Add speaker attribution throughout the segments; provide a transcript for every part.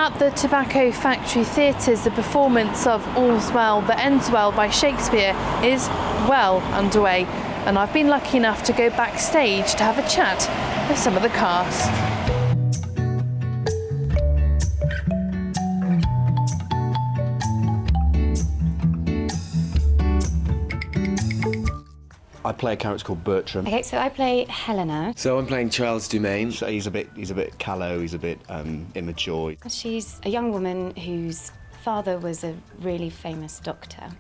Speaker 1: At the Tobacco Factory Theatres, the performance of All's Well That Ends Well by Shakespeare is well underway, and I've been lucky enough to go backstage to have a chat with some of the cast.
Speaker 2: I play a character called Bertram.
Speaker 3: Okay, so I play Helena.
Speaker 4: So I'm playing Charles Dumaine.
Speaker 2: So he's a bit callow, he's a bit immature.
Speaker 3: She's a young woman whose father was a really famous doctor,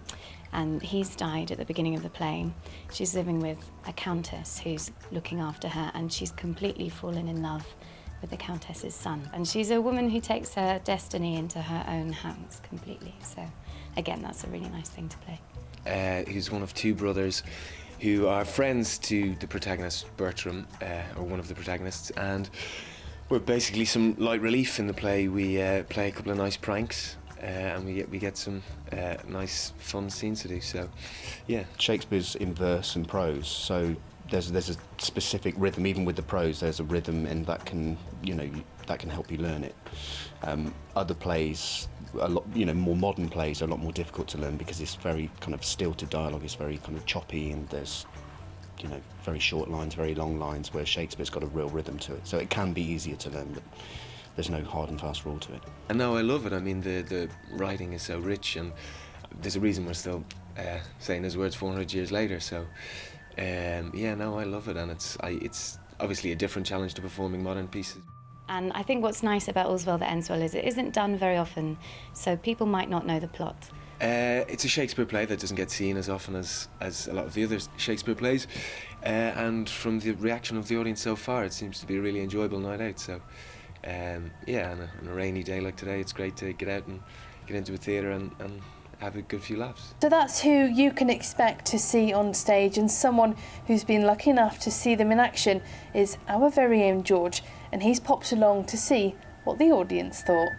Speaker 3: and he's died at the beginning of the play. She's living with a countess who's looking after her, and she's completely fallen in love with the countess's son. And she's a woman who takes her destiny into her own hands completely. So again, that's a really nice thing to play.
Speaker 4: He's one of two brothers who are friends to the protagonist, Bertram, or one of the protagonists, and we're basically some light relief in the play. We play a couple of nice pranks, and we get some nice fun scenes to do. So, yeah.
Speaker 2: Shakespeare's in verse and prose, so there's a specific rhythm. Even with the prose, there's a rhythm, and that can help you learn it. Other plays, a lot, more modern plays are a lot more difficult to learn because it's very kind of stilted dialogue. It's very kind of choppy, and there's, very short lines, very long lines, where Shakespeare's got a real rhythm to it. So it can be easier to learn, but there's no hard and fast rule to it.
Speaker 4: And no, I love it. I mean, the writing is so rich, and there's a reason we're still saying those words 400 years later. So, yeah, no, I love it, and it's obviously a different challenge to performing modern pieces.
Speaker 3: And I think what's nice about All's Well That Ends Well is it isn't done very often, so people might not know the plot.
Speaker 4: It's a Shakespeare play that doesn't get seen as often as a lot of the other Shakespeare plays, and from the reaction of the audience so far, it seems to be a really enjoyable night out. So, yeah, on a rainy day like today, it's great to get out and get into a theatre and have a good few laughs.
Speaker 1: So that's who you can expect to see on stage, and someone who's been lucky enough to see them in action is our very own George, and he's popped along to see what the audience thought.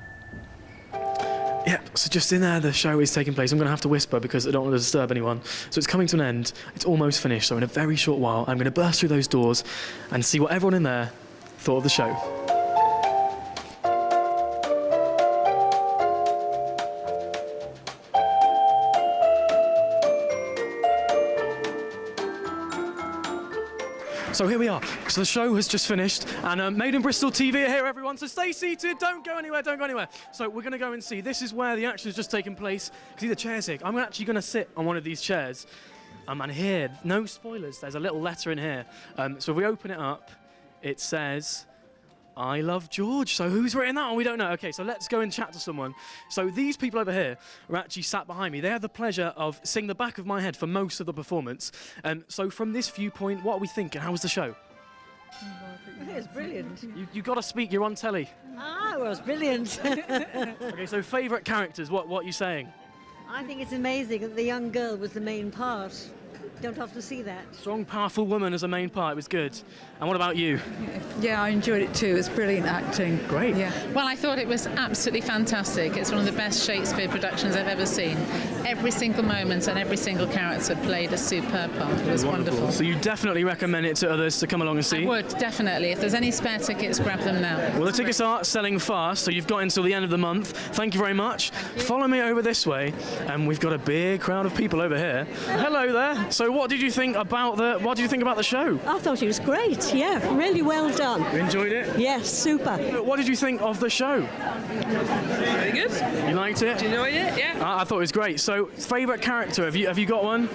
Speaker 5: Yeah, so just in there, the show is taking place. I'm going to have to whisper because I don't want to disturb anyone. So it's coming to an end. It's almost finished. So in a very short while, I'm going to burst through those doors and see what everyone in there thought of the show. So here we are. So the show has just finished, and Made in Bristol TV are here, everyone. So stay seated, don't go anywhere, don't go anywhere. So we're going to go and see. This is where the action has just taken place. You can see the chairs here. I'm actually going to sit on one of these chairs. And here, no spoilers, there's a little letter in here. So if we open it up, it says, I love George. So who's written that? We don't know. Okay, so let's go and chat to someone. So these people over here are actually sat behind me. They had the pleasure of seeing the back of my head for most of the performance. So from this viewpoint, what are we thinking? How was the show?
Speaker 6: It was brilliant.
Speaker 5: You got to speak. You're on telly.
Speaker 6: It was brilliant.
Speaker 5: Okay, so favourite characters. What are you saying?
Speaker 6: I think it's amazing that the young girl was the main part. Don't often see that.
Speaker 5: Strong, powerful woman as a main part. It was good. And what about you?
Speaker 7: Yeah, I enjoyed it too. It's brilliant acting.
Speaker 5: Great.
Speaker 7: Yeah.
Speaker 8: Well, I thought it was absolutely fantastic. It's one of the best Shakespeare productions I've ever seen. Every single moment and every single character played a superb part. It was wonderful.
Speaker 5: So you definitely recommend it to others to come along and see?
Speaker 8: I would, definitely. If there's any spare tickets, grab them now.
Speaker 5: Well, the tickets are selling fast, so you've got until the end of the month. Thank you very much. Follow me over this way, and we've got a big crowd of people over here. Hello there. So what did you think about the show?
Speaker 6: I thought it was great. Yeah, really well done.
Speaker 5: You enjoyed it?
Speaker 6: Yes, super.
Speaker 5: What did you think of the show?
Speaker 9: Very good.
Speaker 5: You liked it?
Speaker 9: Enjoyed it, yeah.
Speaker 5: I thought it was great. So, favourite character? Have you got one?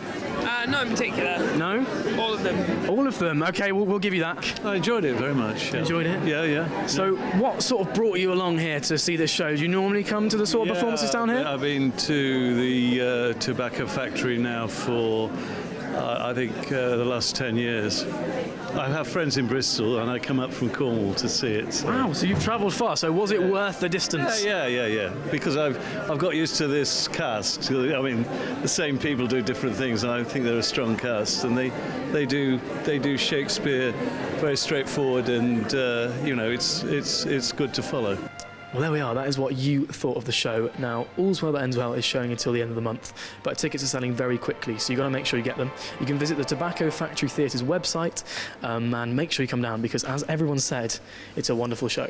Speaker 9: Not in particular.
Speaker 5: No?
Speaker 9: All of them.
Speaker 5: All of them. Okay, we'll give you that.
Speaker 10: I enjoyed it very much. Yeah.
Speaker 5: Enjoyed it?
Speaker 10: Yeah.
Speaker 5: So, what sort of brought you along here to see this show? Do you normally come to the sort of performances down here?
Speaker 10: I've been to the Tobacco Factory now for I think the last 10 years. I have friends in Bristol and I come up from Cornwall to see it. So.
Speaker 5: Wow, so you've travelled far, so was it worth the distance?
Speaker 10: Yeah. Because I've got used to this cast. I mean, the same people do different things, and I think they're a strong cast, and they do Shakespeare very straightforward, and it's good to follow.
Speaker 5: Well, there we are. That is what you thought of the show. Now, All's Well That Ends Well is showing until the end of the month, but tickets are selling very quickly, so you've got to make sure you get them. You can visit the Tobacco Factory Theatre's website and make sure you come down because, as everyone said, it's a wonderful show.